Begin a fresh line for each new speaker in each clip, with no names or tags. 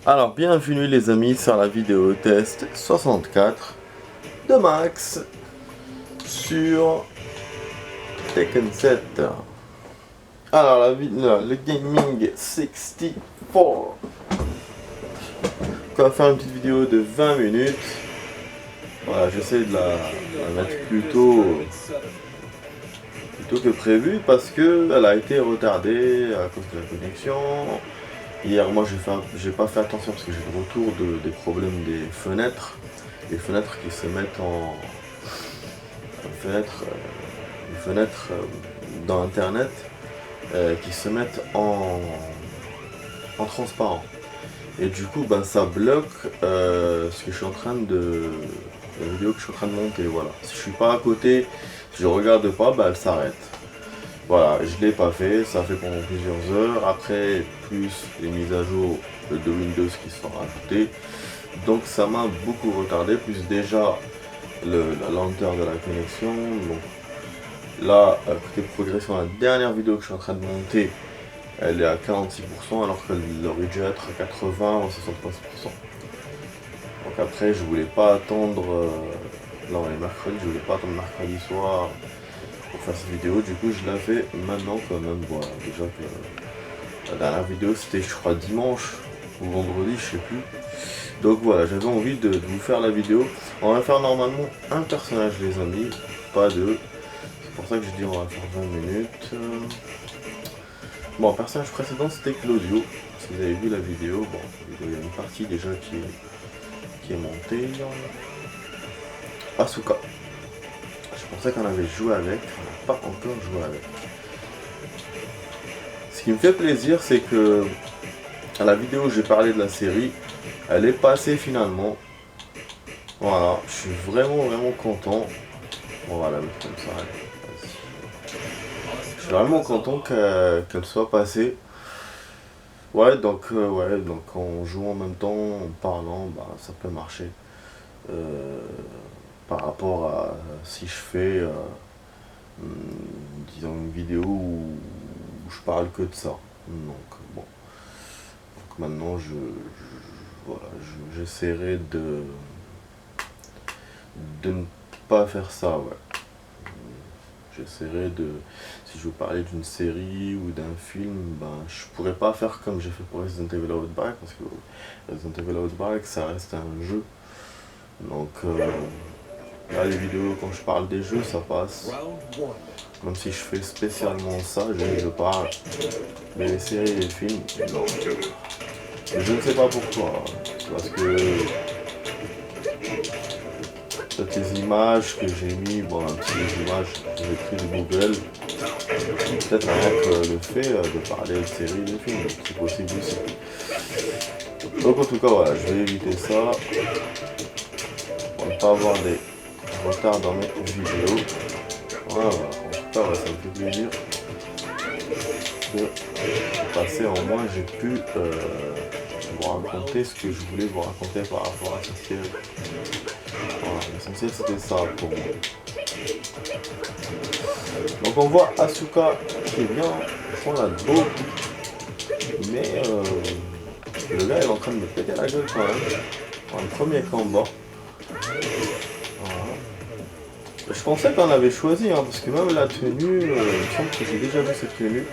Alors bienvenue les amis sur la vidéo test 64 de Max sur Tekken 7. Alors le Gaming 64. On va faire une petite vidéo de 20 minutes. Voilà, j'essaie de la mettre plus tôt que prévu parce que elle a été retardée à cause de la connexion. Hier, moi, j'ai pas fait attention parce que j'ai le retour des problèmes des fenêtres. Les fenêtres qui se mettent les fenêtres dans Internet qui se mettent en transparent. Et du coup, ben, ça bloque ce que je suis en train la vidéo que je suis en train de monter. Voilà. Si je suis pas à côté, si je regarde pas, ben, elle s'arrête. Voilà, je l'ai pas fait, ça fait pendant plusieurs heures, après plus les mises à jour de Windows qui sont rajoutées, donc ça m'a beaucoup retardé, plus déjà la lenteur de la connexion. Donc là, côté progression, la dernière vidéo que je suis en train de monter, elle est à 46% alors qu'elle aurait dû être à 80 ou 75%. Donc après, je voulais pas attendre, là on est mercredi, je voulais pas attendre mercredi soir pour faire cette vidéo, du coup je la fais maintenant quand même. Voilà, déjà que la dernière vidéo c'était je crois dimanche ou vendredi, je sais plus. Donc voilà, j'avais envie de vous faire la vidéo. On va faire normalement un personnage les amis, pas deux. C'est pour ça que je dis on va faire 20 minutes. Bon, le personnage précédent c'était Claudio. Si vous avez vu la vidéo, bon, il y a une partie déjà qui est montée. Asuka. Je pensais qu'on avait joué avec, on n'a pas encore joué avec. Ce qui me fait plaisir, c'est que à la vidéo où j'ai parlé de la série, elle est passée finalement. Voilà, je suis vraiment content. On va la mettre comme ça. Allez, je suis vraiment content qu'elle soit passée. Ouais, donc en jouant en même temps, en parlant, bah, ça peut marcher. Par rapport à si je fais disons une vidéo où je parle que de ça. Donc bon, donc maintenant voilà, j'essaierai de ne pas faire ça. Ouais, j'essaierai de, si je veux parler d'une série ou d'un film, ben je pourrais pas faire comme j'ai fait pour Resident Evil Outbreak, parce que Resident Evil Outbreak ça reste un jeu. Donc là, les vidéos, quand je parle des jeux, ça passe. Même si je fais spécialement ça, je parle. Mais les séries et les films, non. Je ne sais pas pourquoi. Parce que peut-être les images que j'ai mis, bon, un petit les images que j'ai prises de Google, peut-être avec le fait de parler de séries et de films, c'est possible aussi. Donc en tout cas, voilà, je vais éviter ça. Pour ne pas avoir des retard dans mes vidéos. Voilà, en tout cas, ça me fait plaisir de passer. En moins j'ai pu vous raconter ce que je voulais vous raconter par rapport à cette série. Voilà, l'essentiel c'était ça pour moi. Donc on voit Asuka qui est bien, on l'a beau, mais le gars il est en train de me péter la gueule quand même. Dans le premier combat. Je pensais qu'on avait choisi, hein, parce que même la tenue, il me semble que j'ai déjà vu cette tenue.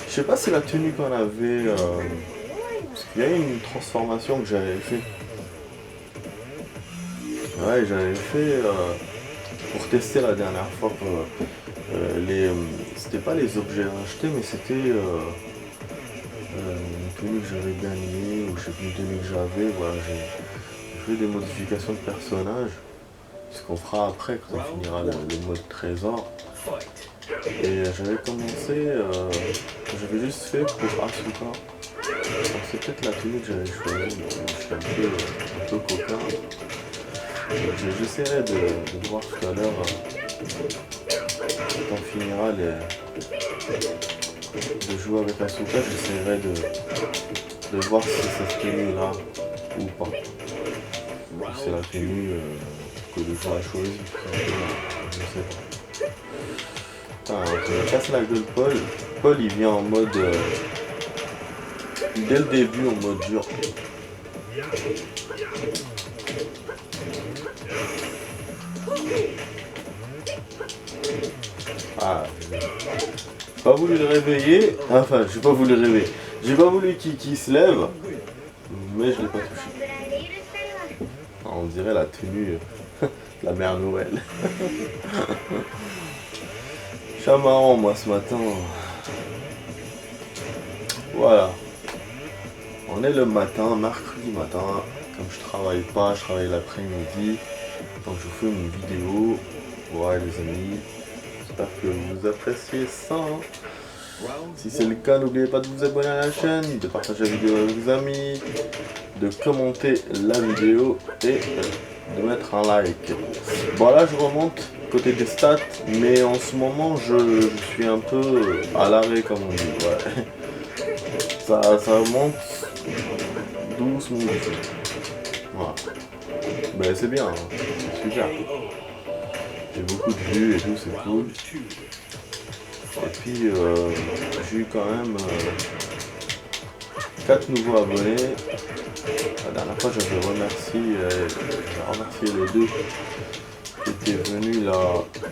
Je sais pas si la tenue qu'on avait, parce qu'il y a eu une transformation que j'avais fait. Ouais, j'avais fait pour tester la dernière fois. C'était pas les objets achetés, mais c'était une tenue que j'avais gagnée, ou je sais plus une tenue que j'avais. Voilà, j'ai fait des modifications de personnages. Ce qu'on fera après quand on finira le mode trésor. Et j'avais commencé, j'avais juste fait pour Asuka. C'est peut-être la tenue que j'avais choisie, je suis un peu coquin. J'essaierai de voir tout à l'heure quand on finira de jouer avec Asuka, j'essaierai de voir si c'est cette tenue là ou pas. C'est la tenue que le joueur a choisi, je sais pas. Je vais casser la gueule Paul. Paul il vient en mode dès le début en mode dur. Ah, j'ai pas voulu le réveiller, enfin j'ai pas voulu le réveiller, j'ai pas voulu qu'il se lève, mais je l'ai pas touché. Ah, on dirait la tenue de la mère Noël. Je suis marrant moi ce matin. Voilà, on est le matin, mercredi matin, comme je travaille pas, je travaille l'après-midi, donc je vous fais une vidéo. Ouais les amis, j'espère que vous appréciez ça. Si c'est le cas, n'oubliez pas de vous abonner à la chaîne, de partager la vidéo avec vos amis, de commenter la vidéo et de mettre un like. Bon là je remonte côté des stats, mais en ce moment je suis un peu à l'arrêt comme on dit. Ouais. Ça monte doucement. Voilà. Ben c'est bien, hein. C'est super. J'ai beaucoup de vues et tout, c'est cool. Et puis j'ai eu quand même 4 nouveaux abonnés. La dernière fois j'avais remercié les deux qui étaient venus là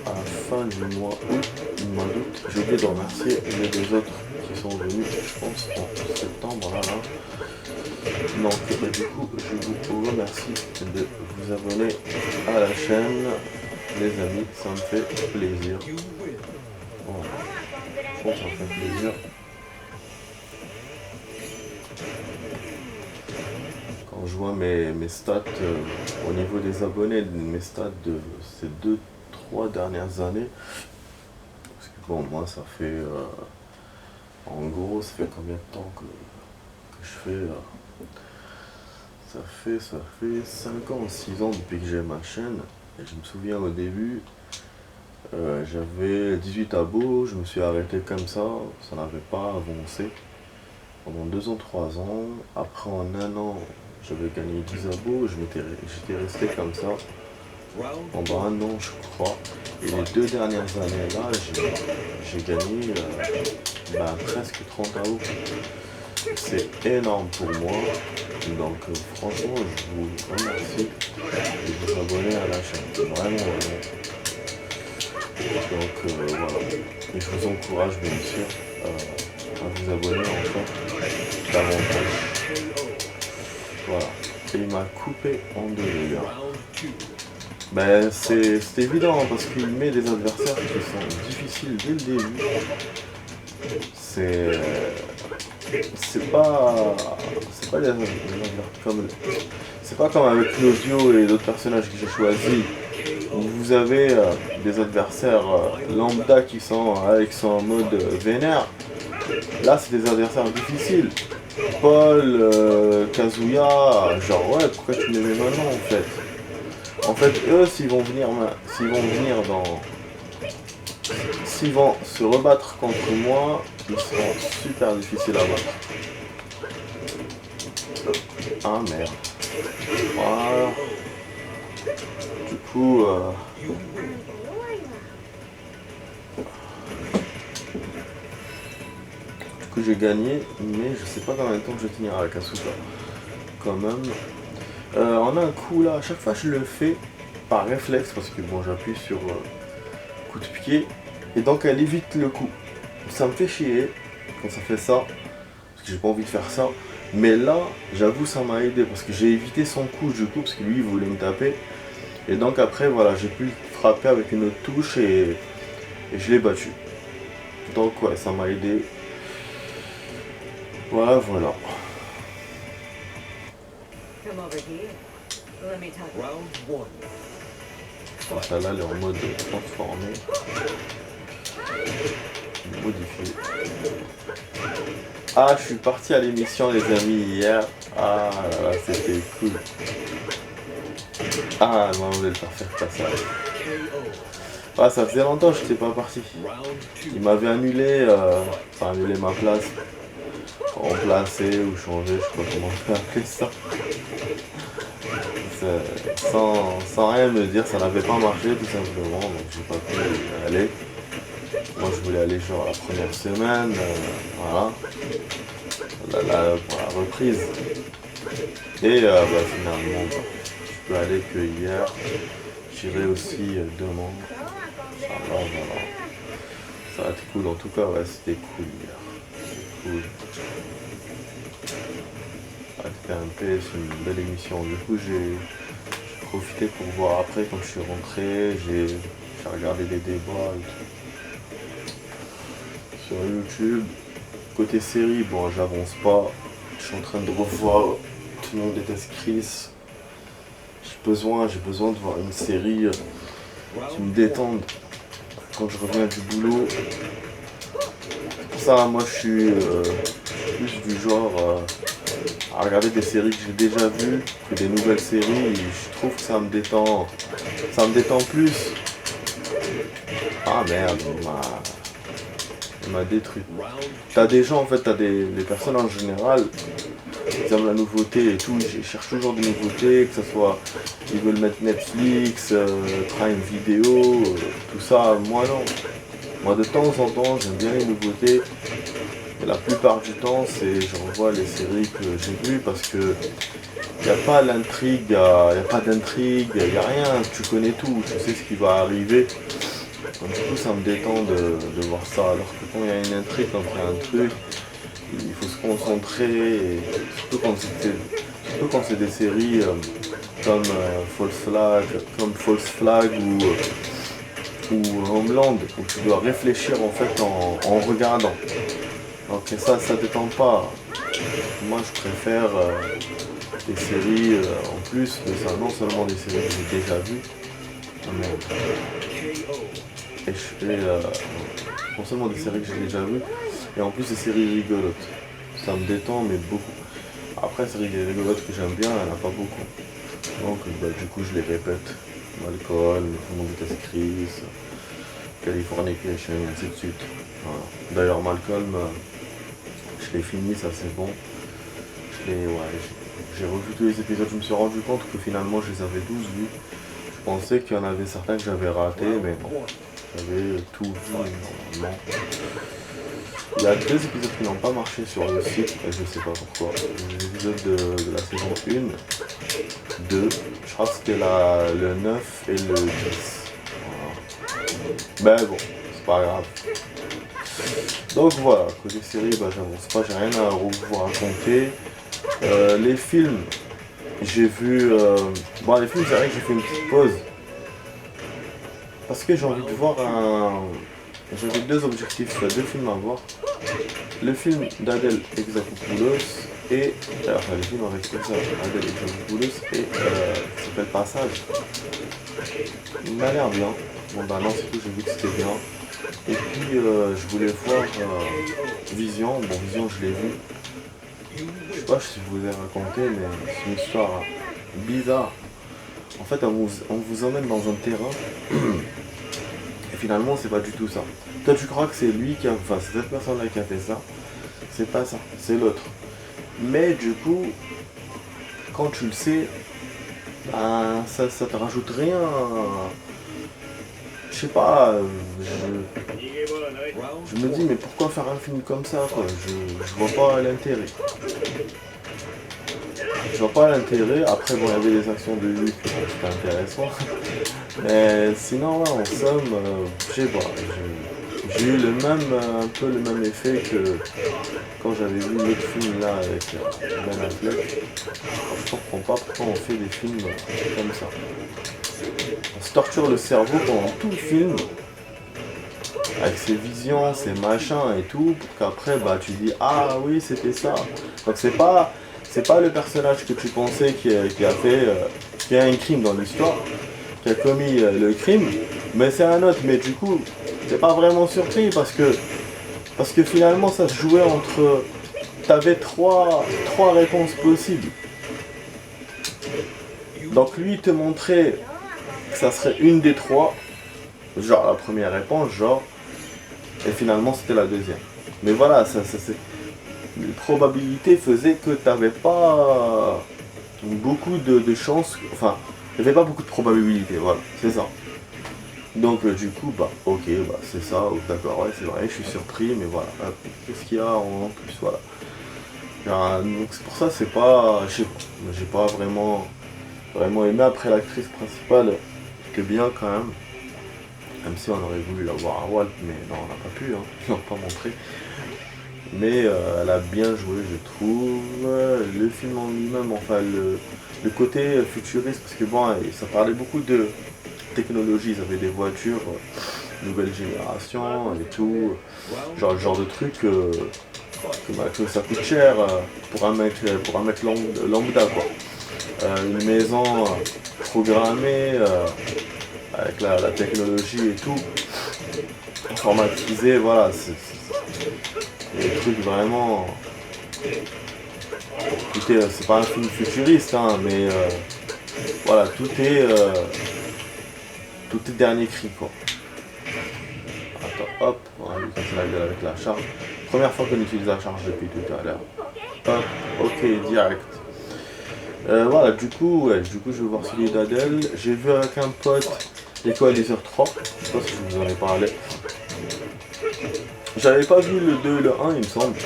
à la fin du mois d'août. J'ai oublié de remercier les deux autres qui sont venus, je pense, en septembre. Là. Donc du coup je vous remercie de vous abonner à la chaîne. Les amis, ça me fait plaisir. Voilà. Bon, ça me fait plaisir. Quand je vois mes stats au niveau des abonnés, mes stats de ces 2-3 dernières années, parce que bon, moi ça fait, en gros, ça fait combien de temps que je fais ça fait 5 ans, 6 ans depuis que j'ai ma chaîne. Et je me souviens au début, j'avais 18 abos, je me suis arrêté comme ça n'avait pas avancé. Pendant 2 ans, 3 ans, après en 1 an, j'avais gagné 10 abos, j'étais resté comme ça pendant 1 an je crois. Et les 2 dernières années là, j'ai gagné presque 30 abos. C'est énorme pour moi, donc franchement je vous remercie de vous abonner à la chaîne, vraiment. Donc voilà, et je vous encourage bien sûr à vous abonner encore davantage. Voilà, et il m'a coupé en deux les gars. Ben c'est évident hein, parce qu'il met des adversaires qui sont difficiles dès le début. C'est pas comme avec Claudio et d'autres personnages que j'ai choisis où vous avez des adversaires lambda qui sont en mode vénère. Là c'est des adversaires difficiles. Paul, Kazuya, genre ouais pourquoi tu les mets maintenant en fait. En fait eux s'ils vont se rebattre contre moi, ils seront super difficiles à battre. Ah merde. Voilà. Du coup, j'ai gagné, mais je sais pas combien de temps je vais tenir avec Asuka. Quand même. On a un coup là, à chaque fois je le fais par réflexe parce que bon j'appuie sur coup de pied et donc elle évite le coup. Ça me fait chier quand ça fait ça, parce que j'ai pas envie de faire ça. Mais là, j'avoue ça m'a aidé parce que j'ai évité son coup du coup parce que lui il voulait me taper. Et donc après voilà, j'ai pu le frapper avec une autre touche et je l'ai battu. Donc ouais, ça m'a aidé. Voilà, voilà. Celle-là, elle est en mode transformé. Modifié. Ah, je suis parti à l'émission les amis hier. Ah là là, c'était cool. Ah, elle m'a enlevé le faire passage. Ah, ça faisait longtemps que je n'étais pas parti. Il m'avait annulé, annulé ma place. Remplacé ou changé, je sais pas comment on peut appeler ça. Sans rien me dire, ça n'avait pas marché tout simplement, donc j'ai pas pu y aller. Moi je voulais aller genre la première semaine, voilà, pour la reprise. Et finalement, je peux aller que hier. J'irai aussi demain. Inch'Allah, voilà. Ça va être cool. En tout cas, ouais, c'était cool hier. C'était cool. TMP, c'est une belle émission. Du coup, j'ai profité pour voir après, quand je suis rentré, j'ai regardé des débats et tout. Sur YouTube. Côté série, bon, j'avance pas. Je suis en train de revoir Tout le monde déteste Chris. J'ai besoin de voir une série qui me détende quand je reviens du boulot. Pour ça, moi, je suis plus du genre à regarder des séries que j'ai déjà vues que des nouvelles séries. Et je trouve que ça me détend plus. Ah merde, il m'a détruit. T'as des gens, en fait, des personnes en général, ils aiment la nouveauté et tout, ils cherchent toujours des nouveautés, que ce soit, ils veulent mettre Netflix, Prime Video, tout ça. Moi non. Moi de temps en temps, j'aime bien les nouveautés. Mais la plupart du temps, je revois les séries que j'ai vues parce que il n'y a pas l'intrigue, il n'y a pas d'intrigue, il n'y a rien, tu connais tout, tu sais ce qui va arriver. Donc, du coup, ça me détend de voir ça. Alors que quand il y a une intrigue, quand il y a un truc, il faut se concentrer. Et surtout quand c'est des séries comme False Flag ou Homeland, où tu dois réfléchir en fait en regardant. Donc ça détend pas. Moi, je préfère des séries en plus de ça, non seulement des séries que j'ai déjà vues, non seulement des séries que j'ai déjà vues, et en plus des séries rigolotes. Ça me détend, mais beaucoup. Après, séries rigolotes que j'aime bien, il n'y en a pas beaucoup. Donc, du coup, je les répète. Malcolm, Tout le monde déteste Chris, Californication, et ainsi de suite. Voilà. D'ailleurs, Malcolm, je l'ai fini, ça c'est bon. J'ai revu tous les épisodes, je me suis rendu compte que finalement je les avais 12 vus. Je pensais qu'il y en avait certains que j'avais ratés, mais non. J'avais tout vu normalement. Il y a 2 épisodes qui n'ont pas marché sur le site, et je sais pas pourquoi. Les épisodes de la saison 1, 2, je crois que c'était le 9 et le 10. Voilà. Mais bon, c'est pas grave. Donc voilà, côté série, j'avance pas, j'ai rien à vous raconter. Les films, j'ai vu... les films, c'est vrai que j'ai fait une petite pause. Parce que j'ai envie de voir J'avais 2 objectifs, 2 films à voir. Le film d'Adèle Exarchopoulos et... Enfin, le film avec Adèle Exarchopoulos et qui s'appelle Passage. Il m'a l'air bien. Bon non, c'est tout, j'ai vu que c'était bien. Et puis je voulais voir Vision. Bon, Vision, je l'ai vu. Je sais pas si je vous ai raconté, mais c'est une histoire bizarre. En fait, on vous emmène dans un terrain et finalement, c'est pas du tout ça. Toi, tu crois que c'est lui c'est cette personne-là qui a fait ça. C'est pas ça, c'est l'autre. Mais du coup, quand tu le sais, ça te rajoute rien. Je sais pas, je me dis mais pourquoi faire un film comme ça quoi, je vois pas l'intérêt. Après bon, il y avait des actions de lutte, c'était intéressant. Mais sinon là en somme, je sais pas, j'ai eu un peu le même effet que quand j'avais vu l'autre film là avec Ben Affleck. Je comprends pas pourquoi on fait des films comme ça. On se torture le cerveau pendant tout le film avec ses visions, ses machins et tout, pour qu'après tu dis ah oui c'était ça. Donc c'est pas le personnage que tu pensais qui a un crime dans l'histoire, qui a commis le crime, mais c'est un autre. Mais du coup t'es pas vraiment surpris parce que finalement ça se jouait entre... T'avais trois réponses possibles. Donc lui te montrait que ça serait une des 3, genre la première réponse, et finalement c'était la deuxième. Mais voilà, les probabilités faisaient que t'avais pas beaucoup de chances, enfin, il n'y avait pas beaucoup de probabilités, voilà, c'est ça. Donc du coup, ok, c'est ça, d'accord, ouais, c'est vrai, je suis surpris, mais voilà, qu'est-ce qu'il y a en plus, voilà. Donc c'est pour ça, c'est pas, j'ai pas vraiment aimé. Après l'actrice principale, c'était bien quand même si on aurait voulu la voir à Walt, mais non, on n'a pas pu, hein, ils l'ont pas montré. Mais elle a bien joué, je trouve. Le film en lui-même, enfin le côté futuriste, parce que bon, ça parlait beaucoup de technologie, ils avaient des voitures nouvelle génération et tout, genre le genre de truc que ça coûte cher pour un mec lambda quoi. Une maison programmée avec la technologie et tout, informatisée, voilà, c'est des trucs vraiment. Écoutez, c'est pas un film futuriste, hein, mais voilà, tout est dernier cri quoi. Attends, hop, on a vu quand la gueule avec la charge. Première fois qu'on utilise la charge depuis tout à l'heure. Hop, ok, direct. Voilà, du coup, je vais voir celui d'Adèle. J'ai vu avec un pote Equalizer 3, je sais pas si je vous en ai parlé. J'avais pas vu le 2 et le 1, il me semble.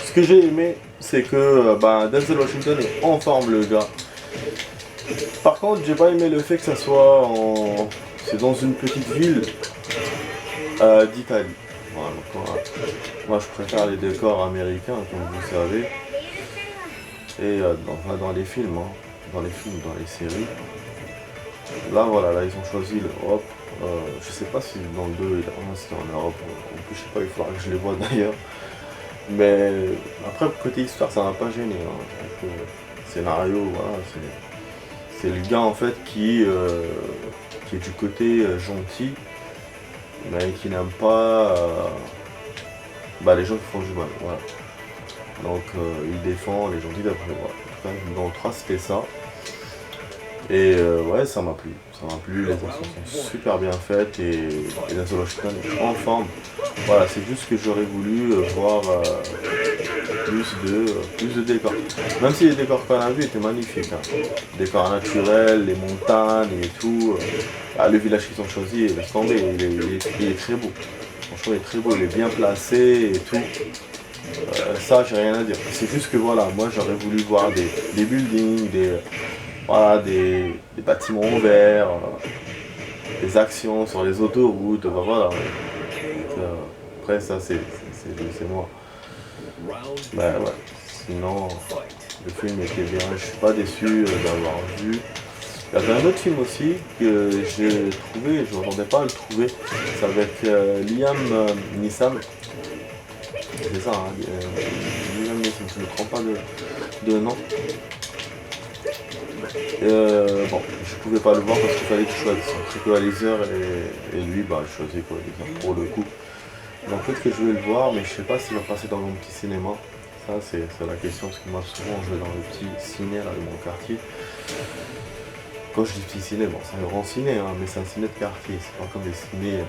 Ce que j'ai aimé, c'est que Denzel Washington est en forme, le gars. Par contre, j'ai pas aimé le fait que ça soit c'est dans une petite ville d'Italie. Voilà, moi je préfère les décors américains, comme vous savez. Et dans les films, hein, dans les séries. Là voilà, là ils ont choisi l'Europe. Je sais pas si dans le 2 et le 1 c'était en Europe. En plus je sais pas, il faudra que je les vois d'ailleurs. Mais après côté histoire ça m'a pas gêné. Hein. Donc, scénario, voilà, c'est le gars en fait qui est du côté gentil, mais qui n'aime pas les gens qui font du mal. Voilà. Donc il défend les gentils d'après moi. En tout cas, dans le 3 c'était ça. Et ouais, ça m'a plu. Les actions sont super bien faites et Denzel Washington est en forme. Voilà, c'est juste que j'aurais voulu voir plus de décors. Même si les décors qu'on a vus étaient magnifiques. Hein. Décors naturels, les montagnes et tout. Le village qu'ils ont choisi, laisse tomber, il est très beau. Franchement, il est très beau, il est bien placé et tout. Ça, j'ai rien à dire. C'est juste que voilà, moi j'aurais voulu voir des buildings, des bâtiments verts, des actions sur les autoroutes, voilà. Donc, après ça c'est moi. Ouais. Sinon le film était bien, je suis pas déçu d'avoir vu. Il y avait un autre film aussi que j'ai trouvé, je ne m'attendais pas à le trouver. C'est avec Liam Neeson. C'est ça, hein, Liam Neeson, je ne me trompe pas de nom. Bon, je pouvais pas le voir parce qu'il fallait que je choisisse entre Equalizer et lui, je choisis Equalizer pour le coup. Donc peut-être que je vais le voir, mais je sais pas s'il va passer dans mon petit cinéma. Ça c'est la question, parce que moi souvent je vais dans le petit ciné là de mon quartier. Quand je dis petit ciné, bon c'est un grand ciné, hein, mais c'est un ciné de quartier, c'est pas comme les ciné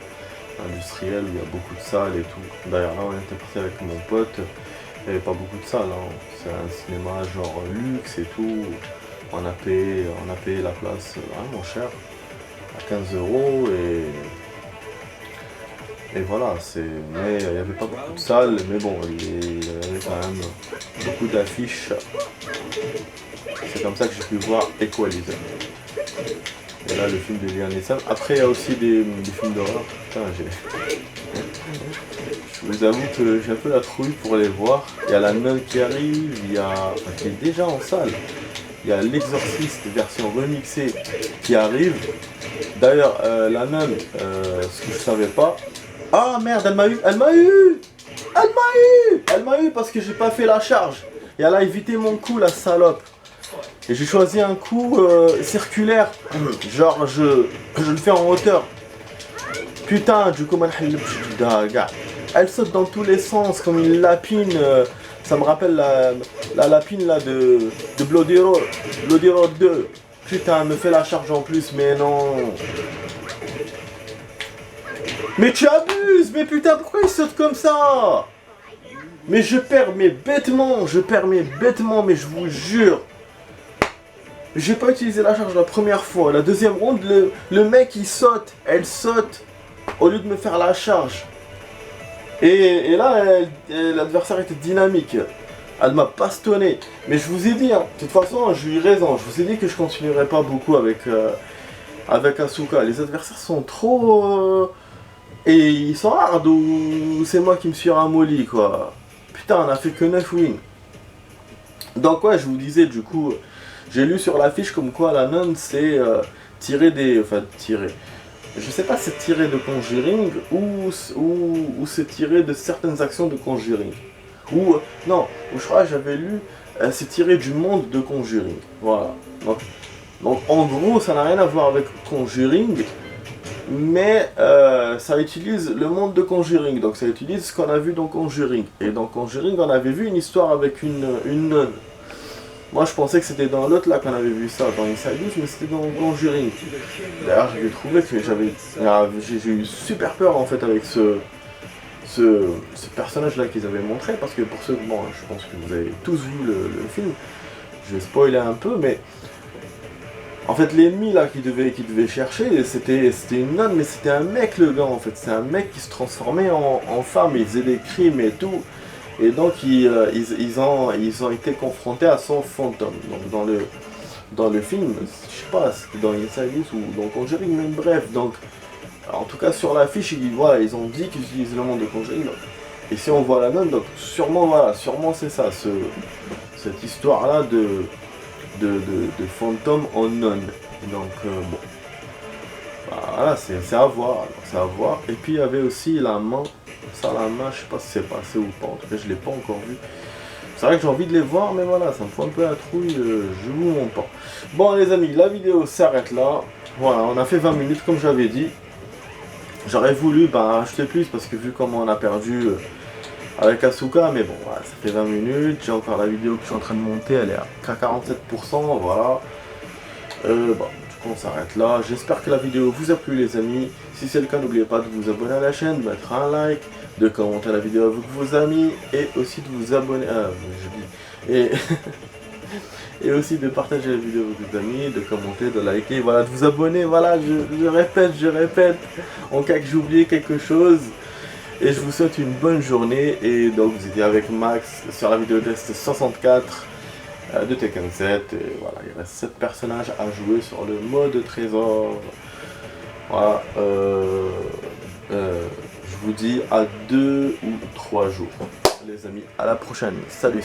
industriels où il y a beaucoup de salles et tout. D'ailleurs là on était parti avec mon pote, il n'y avait pas beaucoup de salles, hein. C'est un cinéma genre luxe et tout. On a payé la place vraiment cher, à 15 € et voilà, mais il n'y avait pas beaucoup de salles, mais bon, il y avait quand même beaucoup d'affiches. C'est comme ça que j'ai pu voir Equalizer. Et là, le film de Liam Neeson. Après, il y a aussi des films d'horreur. Putain, je vous avoue que j'ai un peu la trouille pour les voir. Il y a La Nonne qui arrive, qui est déjà en salle. Il y a L'Exorciste version remixée qui arrive. D'ailleurs, La Nonne, ce que je savais pas. Ah merde, elle m'a eu parce que j'ai pas fait la charge. Et elle a évité mon coup, la salope. Et j'ai choisi un coup circulaire. Genre, je le fais en hauteur. Putain, du coup, elle saute dans tous les sens comme une lapine. Ça me rappelle la lapine là de Bloody Roar 2. Putain, elle me fait la charge en plus, mais non. Mais tu abuses. Mais putain, pourquoi il saute comme ça? Mais je perds mes bêtement, mais je vous jure. J'ai pas utilisé la charge la première fois. La deuxième ronde, le mec il saute, elle saute, au lieu de me faire la charge. Et là, l'adversaire était dynamique. Elle m'a bastonné. Mais je vous ai dit, hein, de toute façon, j'ai eu raison. Je vous ai dit que je continuerai pas beaucoup avec Asuka. Les adversaires sont trop... et ils sont hard ou c'est moi qui me suis ramolli, quoi. Putain, on a fait que 9 wins. Donc ouais, je vous disais, du coup, j'ai lu sur l'affiche comme quoi la nonne c'est tirer des... Enfin, tirer... Je sais pas si c'est tiré de Conjuring ou c'est tiré de certaines actions de Conjuring. Ou, non, ou je crois que j'avais lu, c'est tiré du monde de Conjuring. Voilà. Donc en gros, ça n'a rien à voir avec Conjuring, mais ça utilise le monde de Conjuring. Donc ça utilise ce qu'on a vu dans Conjuring. Et dans Conjuring, on avait vu une histoire avec une nonne. Moi je pensais que c'était dans l'autre là qu'on avait vu ça, dans Inside News, mais c'était dans Conjuring. D'ailleurs j'ai trouvé que j'ai eu super peur en fait avec ce personnage là qu'ils avaient montré, parce que pour ceux, bon je pense que vous avez tous vu le film, je vais spoiler un peu, mais en fait l'ennemi là qu'il devait chercher, c'était une nonne, mais c'était un mec le gars en fait, c'est un mec qui se transformait en femme, il faisait des crimes et tout. Et donc ils ont été confrontés à son fantôme. Donc dans le film, je sais pas, c'était dans Inside News ou dans Conjuring, mais bref, donc en tout cas sur l'affiche, voilà, ils ont dit qu'ils utilisent le monde de Conjuring. Donc, et si on voit la nonne, donc sûrement voilà, sûrement c'est ça, cette histoire là de fantôme en nonne. Donc bon. Voilà, c'est à voir, c'est à voir. Et puis il y avait aussi la main. Ça, la main, je sais pas si c'est passé ou pas. En tout cas, je l'ai pas encore vu. C'est vrai que j'ai envie de les voir, mais voilà, ça me fout un peu la trouille. Je vous montre pas. Bon, les amis, la vidéo s'arrête là. Voilà, on a fait 20 minutes, comme j'avais dit. J'aurais voulu acheter plus, parce que vu comment on a perdu avec Asuka, mais bon, voilà, ça fait 20 minutes. J'ai encore la vidéo que je suis en train de monter, elle est à 47%. Voilà. Bon. On s'arrête là, j'espère que la vidéo vous a plu les amis, si c'est le cas n'oubliez pas de vous abonner à la chaîne, de mettre un like, de commenter la vidéo avec vos amis, et aussi de vous abonner, et aussi de partager la vidéo avec vos amis, de commenter, de liker, voilà, de vous abonner, voilà, je répète, en cas que j'ai oublié quelque chose, et je vous souhaite une bonne journée, et donc vous étiez avec Max sur la vidéo test 64, de Tekken 7, et voilà, il reste 7 personnages à jouer sur le mode trésor. Voilà, je vous dis à 2 ou 3 jours. Les amis, à la prochaine. Salut.